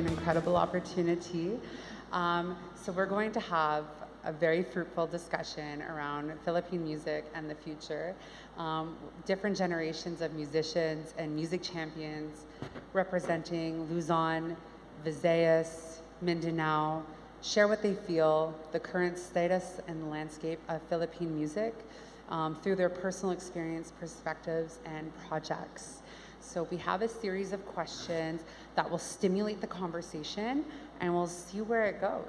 Incredible opportunity. So we're going to have a very fruitful discussion around Philippine music and the future. Different generations of musicians and music champions representing Luzon, Visayas, Mindanao, share what they feel, the current status and landscape of Philippine music through their personal experience, perspectives, and projects. So we have a series of questions that will stimulate the conversation, and we'll see where it goes.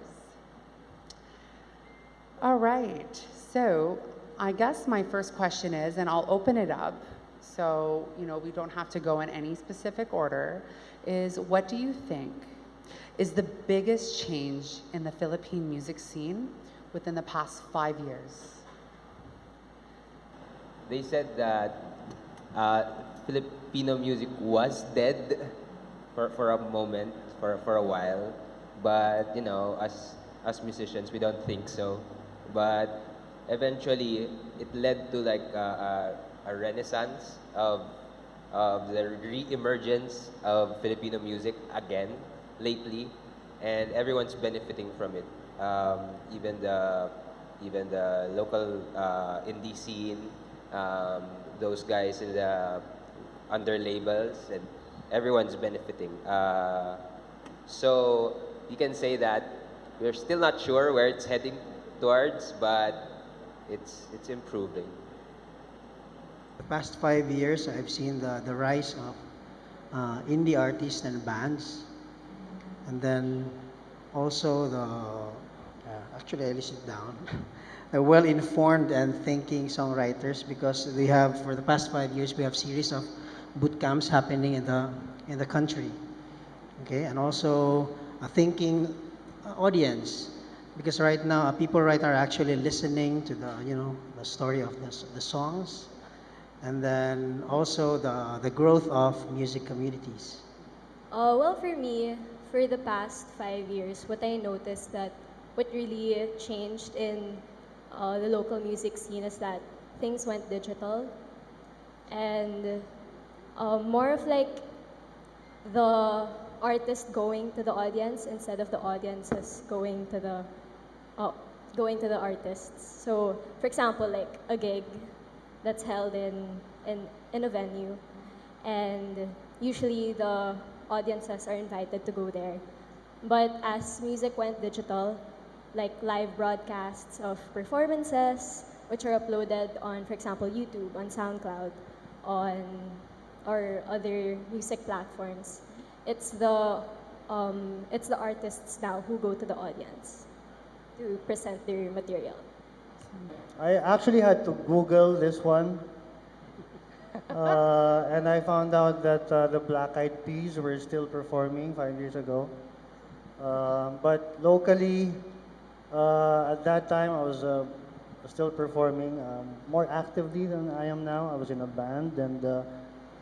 All right, so I guess my first question is, and I'll open it up, so we don't have to go in any specific order, is what do you think is the biggest change in the Philippine music scene within the past 5 years? They said that Filipino music was dead for a moment, for a while, but as musicians, we don't think so. But eventually, it led to like a renaissance of the re-emergence of Filipino music again lately, and everyone's benefiting from it. Even the local indie scene, those guys in the under labels, and everyone's benefiting. So you can say that we're still not sure where it's heading towards, but it's improving. The past 5 years, I've seen the rise of indie artists and bands, and then also actually I listed down the well-informed and thinking songwriters, because we have, for the past 5 years, we have series of boot camps happening in the country. Okay, and also a thinking audience, because right now people are actually listening to the story of the songs, and then also the growth of music communities. Well, for me, for the past 5 years, what I noticed that what really changed in the local music scene is that things went digital, and more of like the artist going to the audience instead of the audiences going to the artists. So, for example, like a gig that's held in a venue, and usually the audiences are invited to go there. But as music went digital, like live broadcasts of performances, which are uploaded on, for example, YouTube, on SoundCloud, on or other music platforms, it's the artists now who go to the audience to present their material. I actually had to Google this one, and I found out that the Black Eyed Peas were still performing 5 years ago. But locally, at that time, I was still performing more actively than I am now. I was in a band, and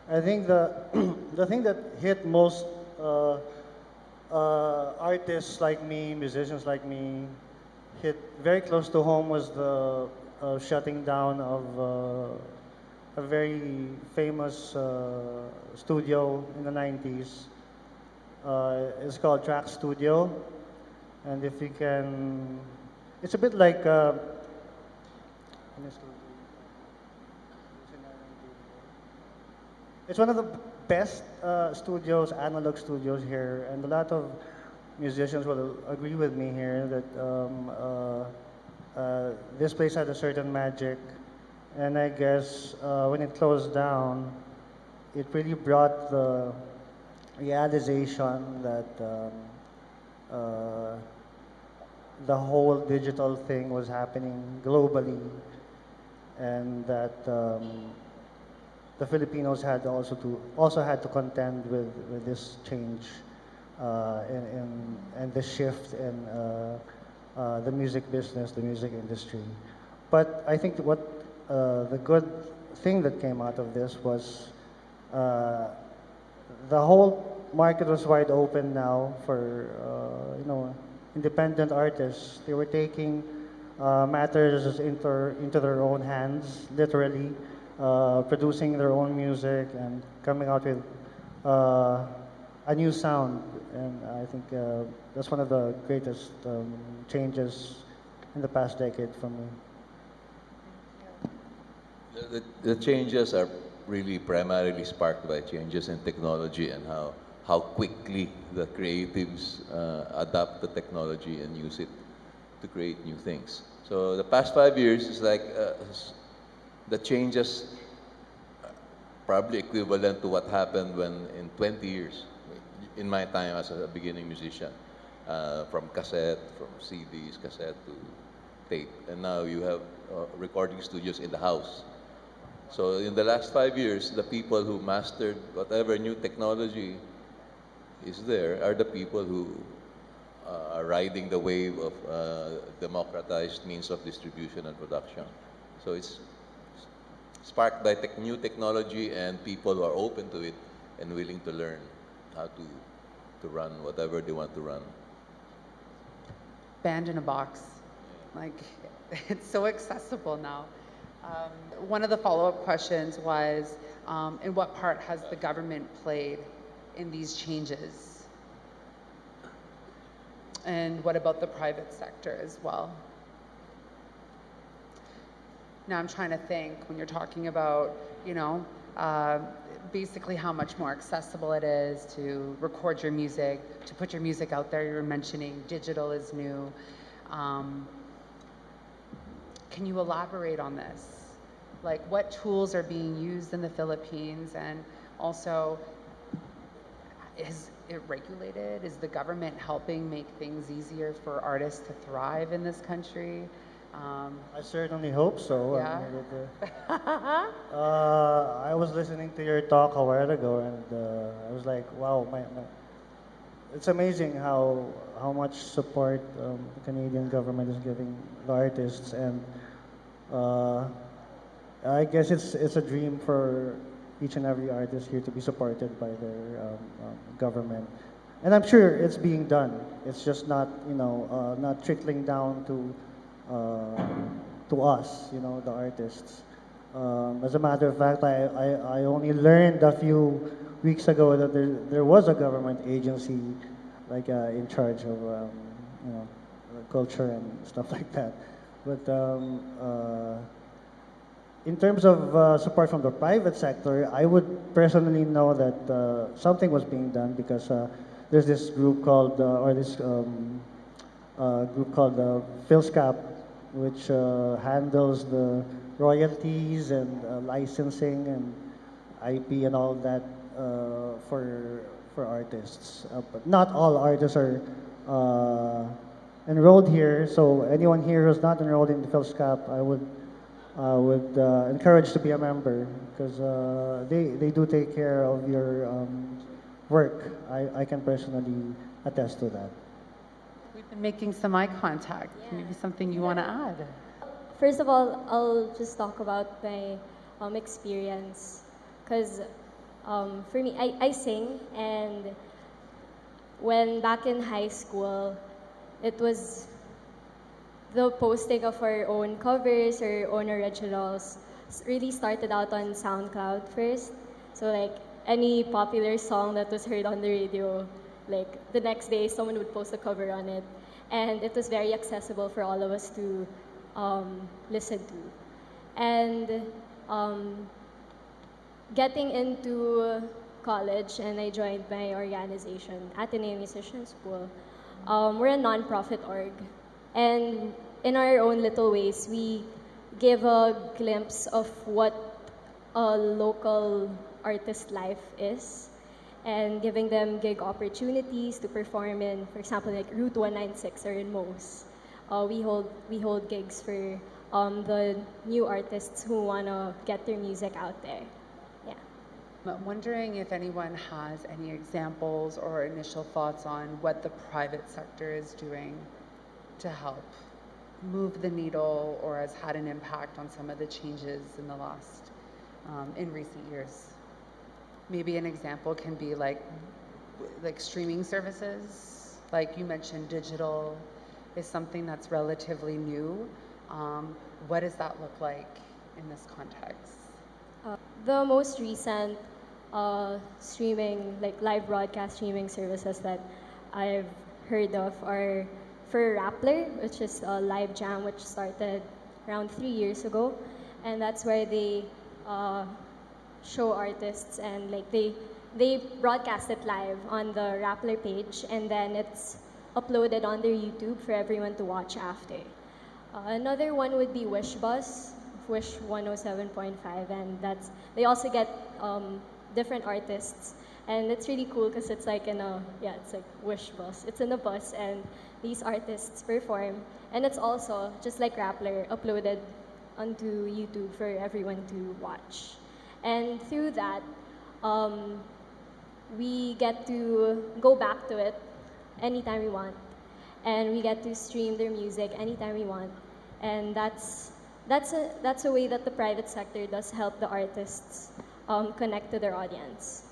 I think the thing that hit most artists like me, musicians like me, hit very close to home was the shutting down of a very famous studio in the 90s. It's called Track Studio, and if you can, it's a bit like it's one of the best studios, analog studios here, and a lot of musicians will agree with me here that this place had a certain magic, and I guess when it closed down, it really brought the realization that the whole digital thing was happening globally, and that the Filipinos had also had to contend with this change and the shift in the music business, the music industry. But I think what the good thing that came out of this was the whole market was wide open now for independent artists. They were taking matters into their own hands, literally, producing their own music and coming out with a new sound. And I think that's one of the greatest changes in the past decade for me. The changes are really primarily sparked by changes in technology and how quickly the creatives adapt the technology and use it to create new things. So the past 5 years is like the changes probably equivalent to what happened when in 20 years, in my time as a beginning musician, from cassette, from CDs, cassette to tape, and now you have recording studios in the house. So in the last 5 years, the people who mastered whatever new technology is there are the people who are riding the wave of democratized means of distribution and production. So it's sparked by new technology and people who are open to it and willing to learn how to run whatever they want to run. Band in a box. Like, it's so accessible now. One of the follow-up questions was, in what part has the government played in these changes? And what about the private sector as well? Now I'm trying to think, when you're talking about, basically how much more accessible it is to record your music, to put your music out there. You were mentioning digital is new. Can you elaborate on this? Like, what tools are being used in the Philippines, and also, is it regulated? Is the government helping make things easier for artists to thrive in this country? I certainly hope so. Yeah. I was listening to your talk a while ago, and I was like, wow, it's amazing how much support the Canadian government is giving the artists, and I guess it's a dream for each and every artist here to be supported by their government, and I'm sure it's being done. It's just not not trickling down to us, the artists. As a matter of fact, I only learned a few weeks ago that there was a government agency like in charge of culture and stuff like that. But in terms of support from the private sector, I would personally know that something was being done because there's this group called PhilSCAP, which handles the royalties and licensing and IP and all that for artists. But not all artists are enrolled here. So anyone here who's not enrolled in the PhilSCAP, I would encourage to be a member because they do take care of your work. I can personally attest to that. We've been making some eye contact. Yeah. Maybe something you want to add? First of all, I'll just talk about my experience, because for me, I sing, and when back in high school, it was the posting of our own covers or own originals really started out on SoundCloud first. So like any popular song that was heard on the radio, like the next day someone would post a cover on it, and it was very accessible for all of us to listen to. And getting into college, and I joined my organization, Ateneo Musician School. We're a non-profit org, and in our own little ways, we give a glimpse of what a local artist life is, and giving them gig opportunities to perform in, for example, like Route 196 or in MOS. We hold gigs for the new artists who want to get their music out there. Yeah. I'm wondering if anyone has any examples or initial thoughts on what the private sector is doing to help move the needle or has had an impact on some of the changes in the last, in recent years. Maybe an example can be like like streaming services, like you mentioned, digital is something that's relatively new. What does that look like in this context? The most recent streaming, like live broadcast streaming services that I've heard of are for Rappler, which is a live jam which started around 3 years ago, and that's where they uh, show artists and like they broadcast it live on the Rappler page, and then it's uploaded on their YouTube for everyone to watch after. Another one would be Wish Bus, Wish 107.5, and that's they also get different artists, and it's really cool because it's like in a it's like Wish Bus. It's in a bus, and these artists perform, and it's also just like Rappler uploaded onto YouTube for everyone to watch, and through that, we get to go back to it anytime we want, and we get to stream their music anytime we want, and that's a way that the private sector does help the artists connect to their audience.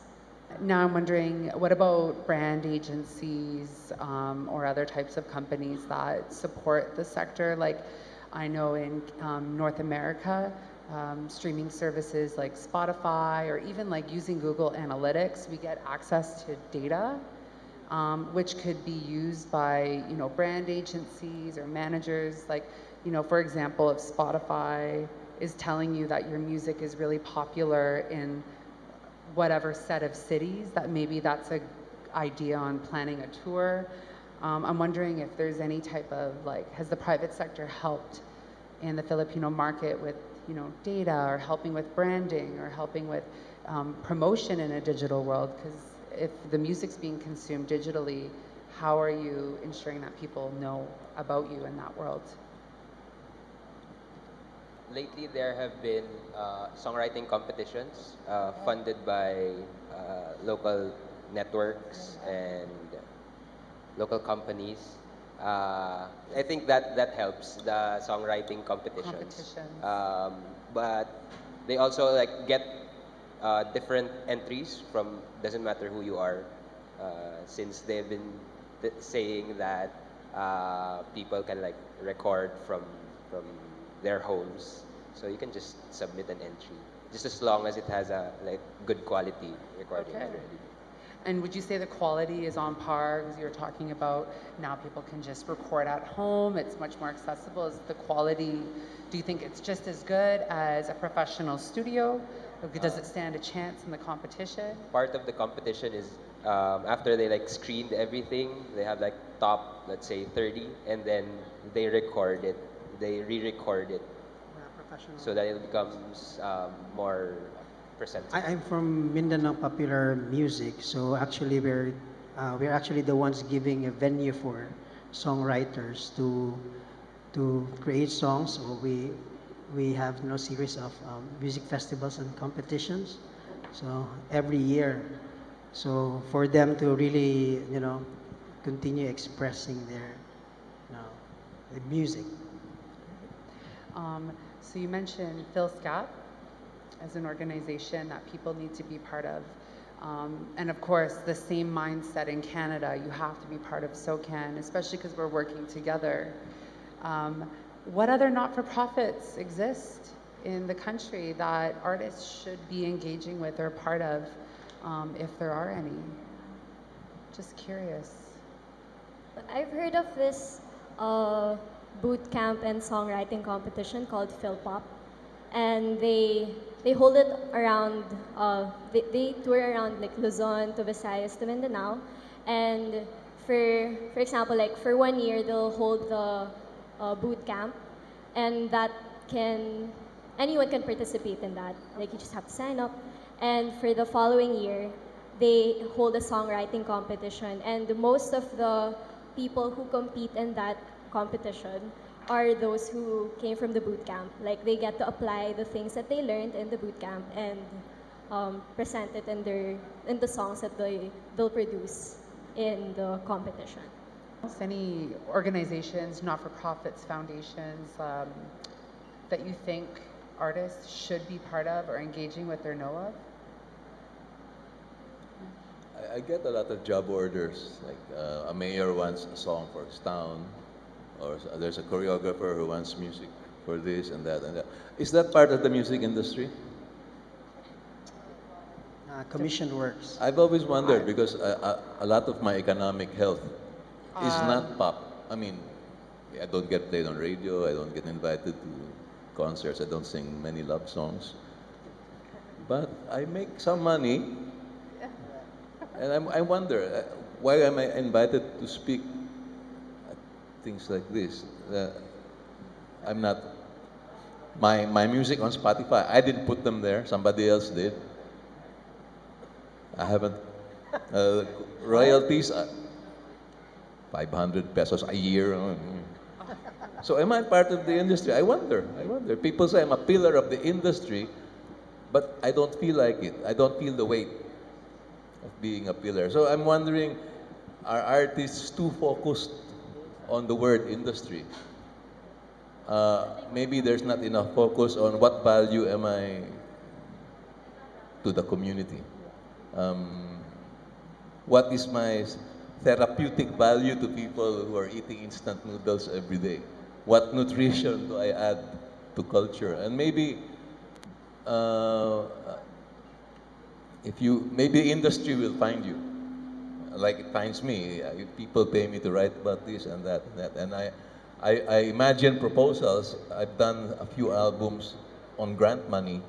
Now I'm wondering, what about brand agencies or other types of companies that support the sector? Like I know in North America, streaming services like Spotify or even like using Google Analytics, we get access to data which could be used by brand agencies or managers. Like for example, if Spotify is telling you that your music is really popular in whatever set of cities, that maybe that's a idea on planning a tour. I'm wondering if there's any type of has the private sector helped in the Filipino market with data or helping with branding or helping with promotion in a digital world? Because if the music's being consumed digitally, how are you ensuring that people know about you in that world? Lately, there have been songwriting competitions funded by local networks and local companies. I think that helps the songwriting competitions. Competitions. But they also get different entries from doesn't matter who you are, since they've been saying that people can record from their homes, so you can just submit an entry just as long as it has a good quality recording Okay. already. And would you say the quality is on par? Because you were talking about now people can just record at home. It's much more accessible. Is the quality, do you think it's just as good as a professional studio? Or does it stand a chance in the competition? Part of the competition is after they screened everything, they have top, let's say 30, and then they record it, they re-record it Professional. so that it becomes more presentable. I'm from Mindanao Popular Music, so actually we're actually the ones giving a venue for songwriters to create songs. So we have no series of music festivals and competitions. So every year, so for them to really continue expressing their the music. So you mentioned PhilSCAP as an organization that people need to be part of. And of course, the same mindset in Canada, you have to be part of SoCAN, especially because we're working together. What other not-for-profits exist in the country that artists should be engaging with or part of, if there are any? Just curious. I've heard of this boot camp and songwriting competition called PhilPop, and they hold it around. They tour around Luzon to Visayas to Mindanao, and for example, for 1 year they'll hold the boot camp, and that anyone can participate in that. You just have to sign up, and for the following year they hold a songwriting competition, and most of the people who compete in that competition are those who came from the boot camp. They get to apply the things that they learned in the boot camp and present it in the songs that they'll produce in the competition. Any organizations, not-for-profits, foundations that you think artists should be part of or engaging with or know of? I get a lot of job orders. Like a mayor wants a song for his town, or there's a choreographer who wants music for this and that and that. Is that part of the music industry? Commission works. I've always wondered because a lot of my economic health is not pop. I mean, I don't get played on radio. I don't get invited to concerts. I don't sing many love songs. But I make some money, and I wonder why am I invited to speak at things like this? I'm not. My music on Spotify, I didn't put them there. Somebody else did. I haven't. Royalties, 500 pesos a year. So am I part of the industry? I wonder. I wonder. People say I'm a pillar of the industry, but I don't feel like it. I don't feel the weight of being a pillar. So I'm wondering, are artists too focused on the word industry? Maybe there's not enough focus on what value am I to the community. What is my therapeutic value to people who are eating instant noodles every day? What nutrition do I add to culture? And maybe maybe industry will find you, like it finds me. People pay me to write about this and that and that, and I imagine proposals. I've done a few albums on grant money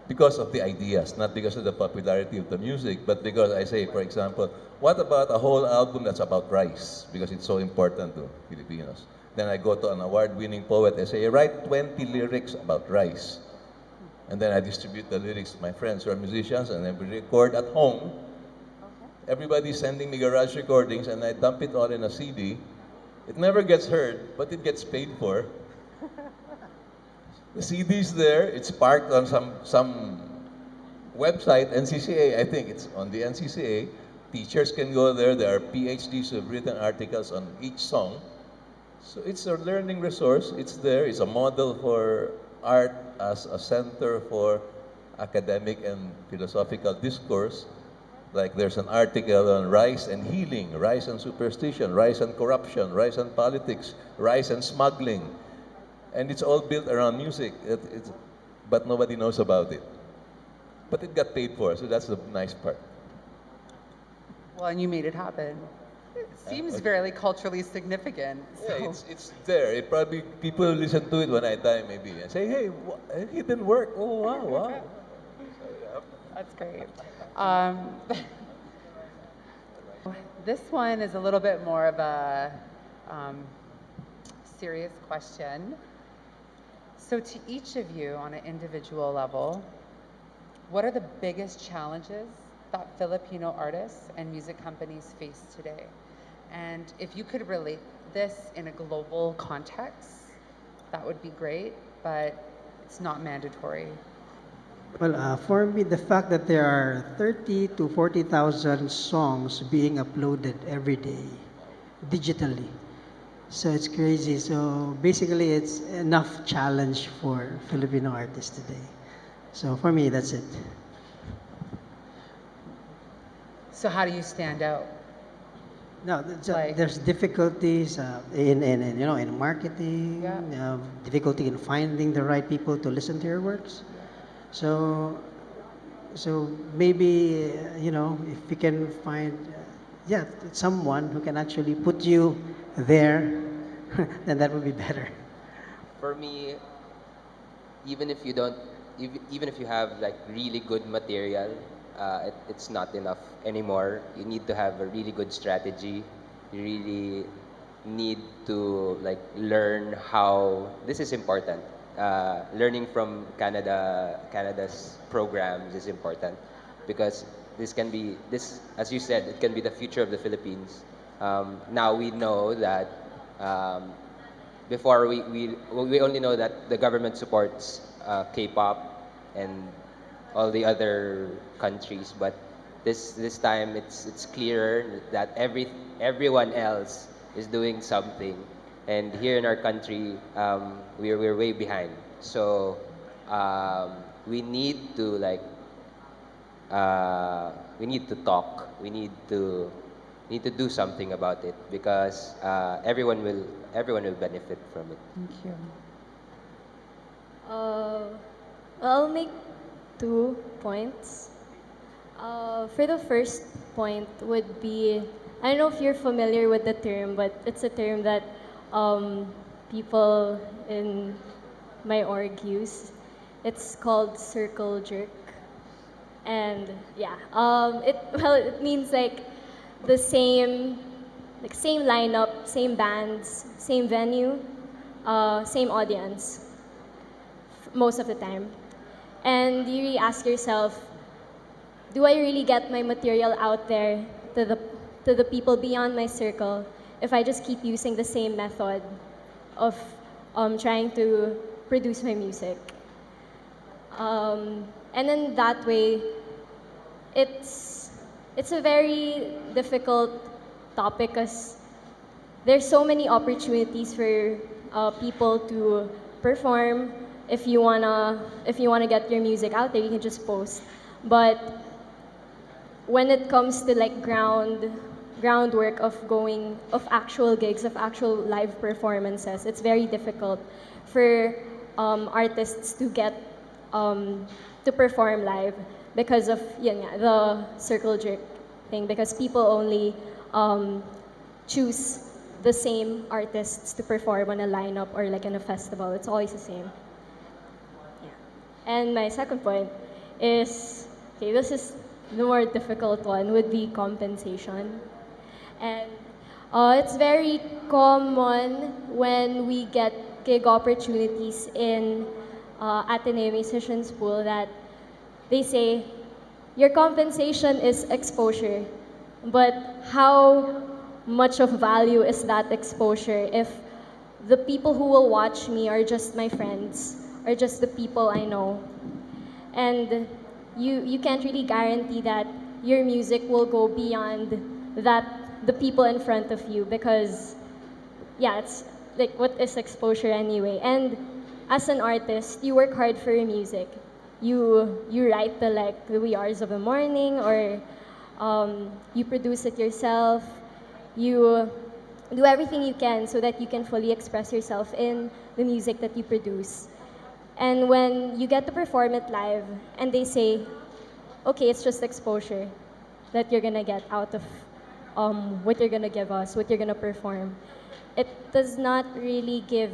because of the ideas, not because of the popularity of the music, but because I say, for example, what about a whole album that's about rice? Because it's so important to Filipinos. Then I go to an award-winning poet and say, write 20 lyrics about rice. And then I distribute the lyrics to my friends who are musicians, and then we record at home. Everybody's sending me garage recordings, and I dump it all in a CD. It never gets heard, but it gets paid for. The CD's there, it's parked on some website, NCCA, I think it's on the NCCA. Teachers can go there, there are PhDs who have written articles on each song. So it's a learning resource, it's there, it's a model for art as a center for academic and philosophical discourse. Like there's an article on rice and healing, rice and superstition, rice and corruption, rice and politics, rice and smuggling. And it's all built around music, but nobody knows about it. But it got paid for, so that's the nice part. Well, and you made it happen. It seems very culturally significant. So. Yeah, it's there. It probably people listen to it when I die, maybe, and say, "Hey, it didn't work." Oh, wow, wow. That's great. This one is a little bit more of a serious question. So to each of you on an individual level, what are the biggest challenges that Filipino artists and music companies face today? And if you could relate this in a global context, that would be great, but it's not mandatory. Well, for me, the fact that there are 30 to 40,000 songs being uploaded every day digitally. So it's crazy. So basically, it's enough challenge for Filipino artists today. So for me, that's it. So how do you stand out? No, Like- there's difficulties in in marketing, Yeah. difficulty in finding the right people to listen to your works. So maybe if you can find someone who can actually put you there, then that would be better. For me, even if you don't, even if you have like really good material, it's not enough anymore. You need to have a really good strategy. You really need to like learn how this is important. Learning from Canada's programs is important because this, as you said, it can be the future of the Philippines. Now we know that before we only know that the government supports K-pop and all the other countries, but this time it's clearer that everyone else is doing something, and here in our country we're way behind. So we need to like we need to talk. We need to do something about it because everyone will benefit from it. Thank you. Uh, I'll make 2 points. For the first point would be, I don't know if you're familiar with the term, but it's a term that people in my org use. It's called circle jerk. And yeah, it means like the same lineup, same bands, same venue, same audience most of the time. And you really ask yourself, do I really get my material out there to the people beyond my circle if I just keep using the same method of trying to produce my music? And then that way, it's a very difficult topic because there's so many opportunities for people to perform. If you wanna get your music out there, you can just post. But when it comes to like groundwork of actual gigs, of actual live performances, it's very difficult for artists to get to perform live because of the circle jerk thing, because people only choose the same artists to perform on a lineup or like in a festival. It's always the same. And my second point is, okay, this is the more difficult one, would be compensation. And it's very common when we get gig opportunities in Ateneo Musicians Pool that they say, your compensation is exposure. But how much of value is that exposure if the people who will watch me are just my friends, or just the people I know? And you can't really guarantee that your music will go beyond that the people in front of you, because yeah, it's like, what is exposure anyway? And as an artist, you work hard for your music. You write the wee hours of the morning, or you produce it yourself. You do everything you can so that you can fully express yourself in the music that you produce. And when you get to perform it live and they say, okay, it's just exposure that you're gonna get out of what you're gonna give us, what you're gonna perform, it does not really give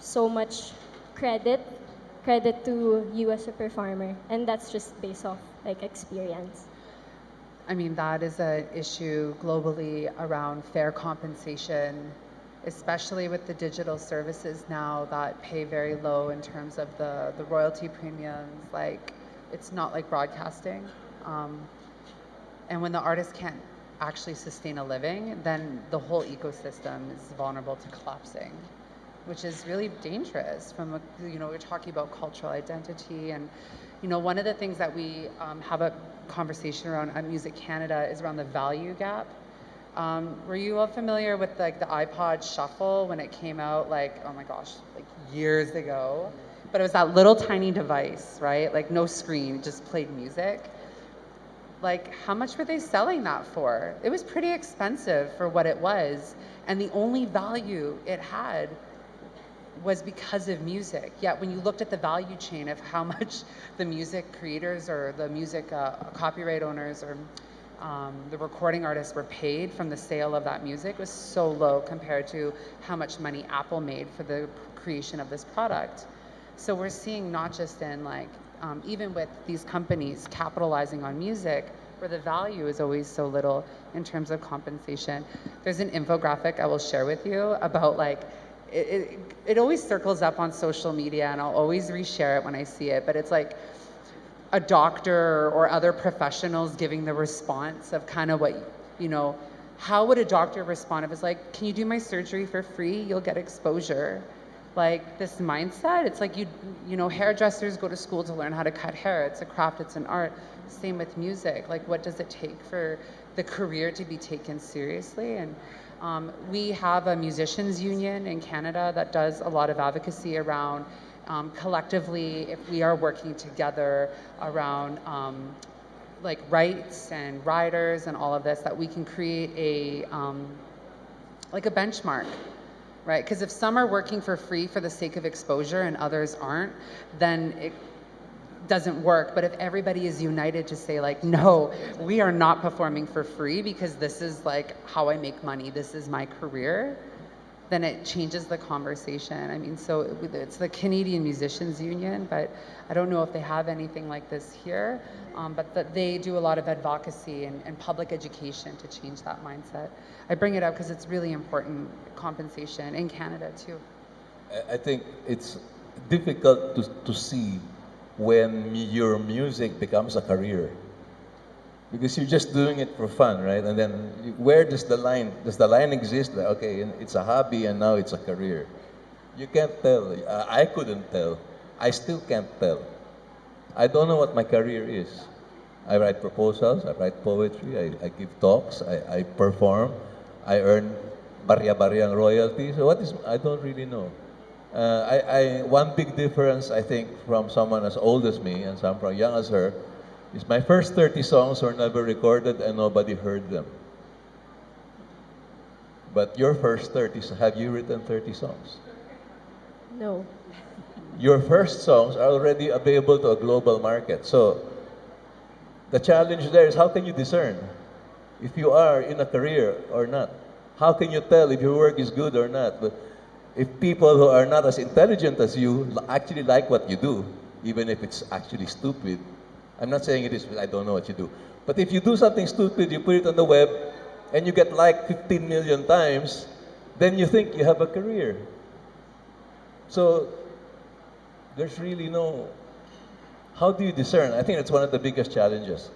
so much credit to you as a performer, and that's just based off like experience. I mean, that is an issue globally around fair compensation, especially with the digital services now that pay very low in terms of the royalty premiums. Like, it's not like broadcasting. And when the artist can't actually sustain a living, then the whole ecosystem is vulnerable to collapsing, which is really dangerous from we're talking about cultural identity. And one of the things that we have a conversation around at Music Canada is around the value gap. Were you all familiar with like the iPod Shuffle when it came out, like, oh my gosh, like years ago? But it was that little tiny device, right? Like no screen, just played music. Like, how much were they selling that for? It was pretty expensive for what it was, and the only value it had was because of music. Yet when you looked at the value chain of how much the music creators or the music copyright owners or the recording artists were paid from the sale of that music, was so low compared to how much money Apple made for the creation of this product. So we're seeing not just in like, even with these companies capitalizing on music, where the value is always so little in terms of compensation. There's an infographic I will share with you about like, it always circles up on social media, and I'll always reshare it when I see it, but it's like a doctor or other professionals giving the response of kind of what, how would a doctor respond if it's like, can you do my surgery for free? You'll get exposure. Like this mindset, it's like hairdressers go to school to learn how to cut hair. It's a craft, it's an art. Same with music. Like, what does it take for the career to be taken seriously? And we have a musicians union in Canada that does a lot of advocacy around collectively, if we are working together around like rights and riders and all of this, that we can create a like a benchmark, right? Because if some are working for free for the sake of exposure and others aren't, then it doesn't work. But if everybody is united to say like, no, we are not performing for free because this is like how I make money, this is my career, then it changes the conversation. I mean, so it's the Canadian Musicians Union, but I don't know if they have anything like this here, but that they do a lot of advocacy and public education to change that mindset. I bring it up because it's really important, compensation in Canada too. I think it's difficult to see when your music becomes a career. Because you're just doing it for fun, right? And then where does the line exist? Like, okay, it's a hobby and now it's a career. You can't tell. I couldn't tell. I still can't tell. I don't know what my career is. I write proposals, I write poetry, I give talks, I perform, I earn barya-baryang royalties. So I don't really know. One big difference, I think, from someone as old as me and someone young as her, is my first 30 songs were never recorded and nobody heard them. But your first 30, have you written 30 songs? No. Your first songs are already available to a global market. So the challenge there is, how can you discern if you are in a career or not? How can you tell if your work is good or not? But if people who are not as intelligent as you actually like what you do, even if it's actually stupid, I'm not saying it is, I don't know what you do. But if you do something stupid, you put it on the web, and you get liked 15 million times, then you think you have a career. So there's really no, how do you discern? I think that's one of the biggest challenges.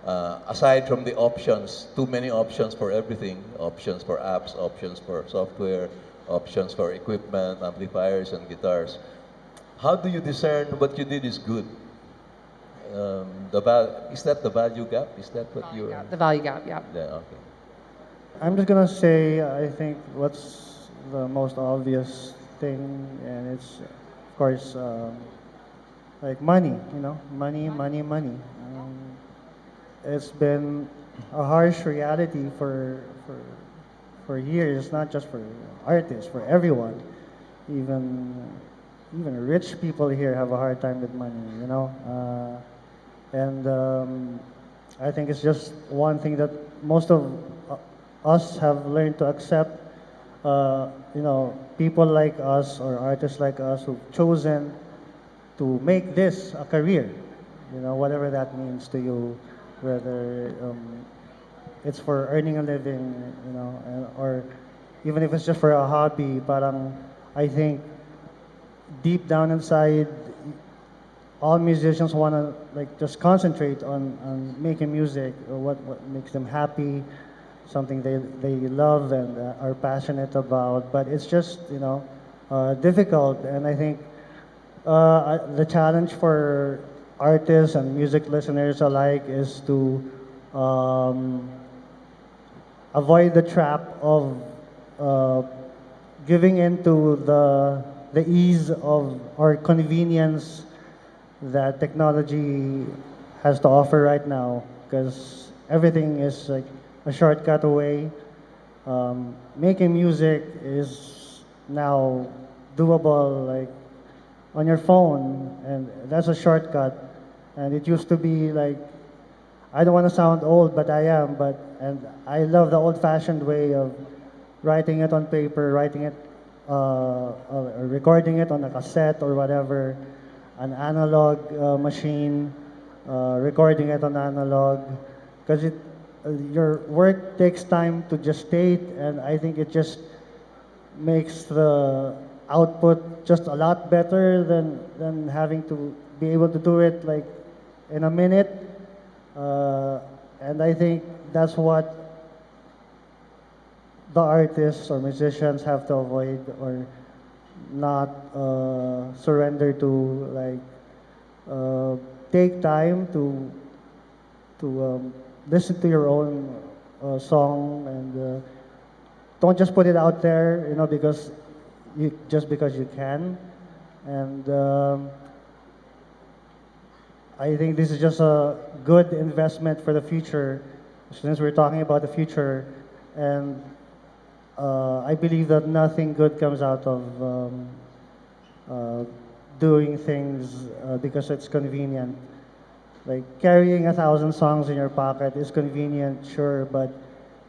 Aside from the options, too many options for everything, options for apps, options for software, options for equipment, amplifiers, and guitars. How do you discern what you did is good? Is that the value gap? Is that what you? The value gap, yeah. Yeah. Okay. I'm just gonna say, I think what's the most obvious thing, and it's, of course, like money, money. It's been a harsh reality for years, not just for artists, for everyone. Even rich people here have a hard time with money, and I think it's just one thing that most of us have learned to accept. People like us or artists like us who've chosen to make this a career, whatever that means to you, whether it's for earning a living, or even if it's just for a hobby. Parang I think deep down inside, all musicians want to just concentrate on making music, or what makes them happy, something they love and are passionate about. But it's just difficult, and I think the challenge for artists and music listeners alike is to avoid the trap of giving into the ease of or convenience that technology has to offer right now, because everything is like a shortcut away. Making music is now doable like on your phone, and that's a shortcut. And it used to be like, I don't want to sound old, but I am. And I love the old-fashioned way of writing it on paper, writing it, recording it on a cassette or whatever, an analog machine, recording it on analog, because your work takes time to gestate, and I think it just makes the output just a lot better than having to be able to do it like in a minute. And I think that's what the artists or musicians have to avoid, or not surrender to, like take time to listen to your own song, and don't just put it out there, because because you can. And I think this is just a good investment for the future, since we're talking about the future, and I believe that nothing good comes out of uh, doing things because it's convenient. Like carrying 1,000 songs in your pocket is convenient, sure, but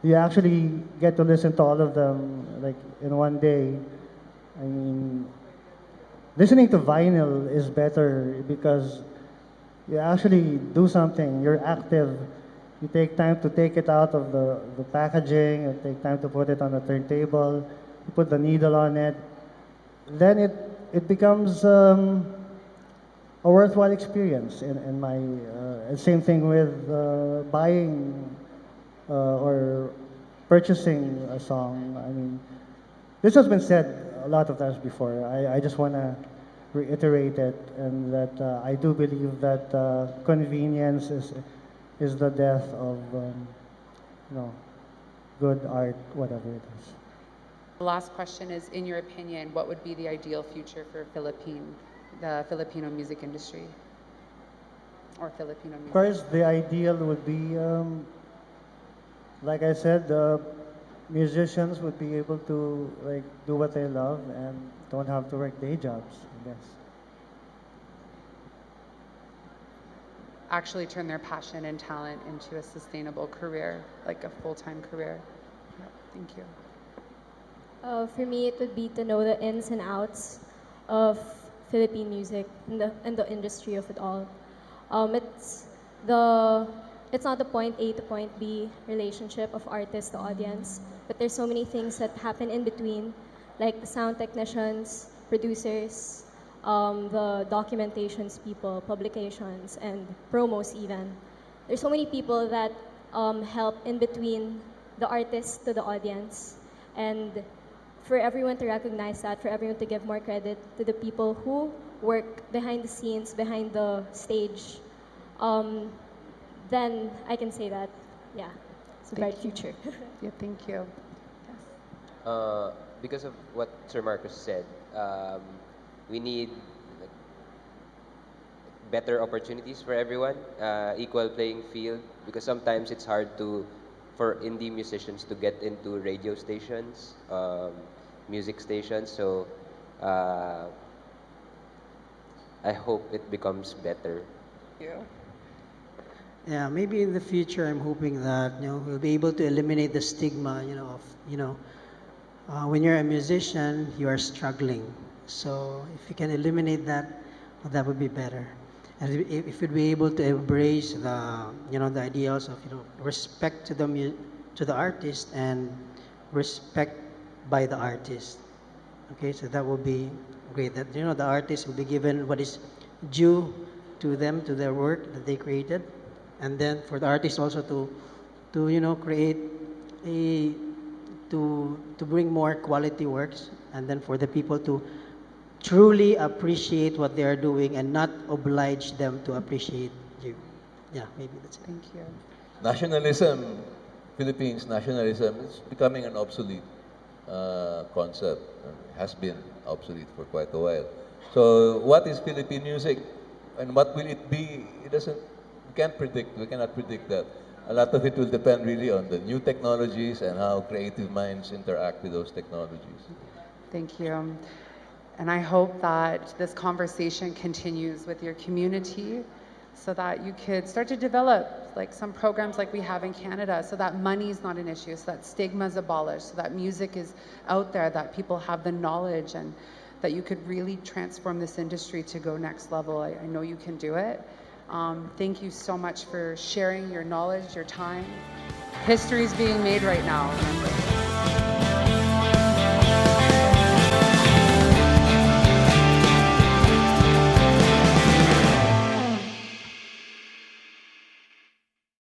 you actually get to listen to all of them like in one day. I mean, listening to vinyl is better because you actually do something. You're active. You take time to take it out of the packaging. You take time to put it on the turntable. You put the needle on it. Then it becomes a worthwhile experience. In my same thing with buying or purchasing a song. I mean, this has been said a lot of times before. I just want to reiterate it, and that I do believe that convenience is the death of good art, whatever it is. The last question is, in your opinion, what would be the ideal future for the Filipino music industry? Or Filipino Of music? course, the ideal would be, like I said, musicians would be able to like do what they love and don't have to work day jobs, I guess. Actually turn their passion and talent into a sustainable career, like a full-time career. Yeah, thank you. For me, it would be to know the ins and outs of Philippine music and the industry of it all. It's the it's not the point A to point B relationship of artist to audience, but there's so many things that happen in between, like the sound technicians, producers, the documentations people, publications, and promos even. There's so many people that help in between the artist to the audience, and for everyone to recognize that, for everyone to give more credit to the people who work behind the scenes, behind the stage, then I can say that, yeah, it's a bright future. Yeah, thank you. Because of what Sir Marcos said, we need like, better opportunities for everyone, equal playing field. Because sometimes it's hard for indie musicians to get into radio stations, music stations. So I hope it becomes better. Yeah, maybe in the future, I'm hoping that we'll be able to eliminate the stigma, of when you're a musician, you are struggling. So if you can eliminate that, well, that would be better. And if we'd be able to embrace the ideals of respect to to the artist and respect by the artist. Okay, so that will be great. That the artist will be given what is due to them, to their work that they created, and then for the artist also to create a to bring more quality works, and then for the people to truly appreciate what they are doing and not oblige them to appreciate you. Yeah, maybe that's it. Thank you. Nationalism, Philippines nationalism is becoming an obsolete concept. Has been obsolete for quite a while. So, what is Philippine music, and what will it be? It doesn't. We can't predict. We cannot predict that. A lot of it will depend really on the new technologies and how creative minds interact with those technologies. Thank you. And I hope that this conversation continues with your community so that you could start to develop like some programs like we have in Canada, so that money is not an issue, so that stigma is abolished, so that music is out there, that people have the knowledge, and that you could really transform this industry to go next level. I know you can do it. Thank you so much for sharing your knowledge, your time. History is being made right now, remember.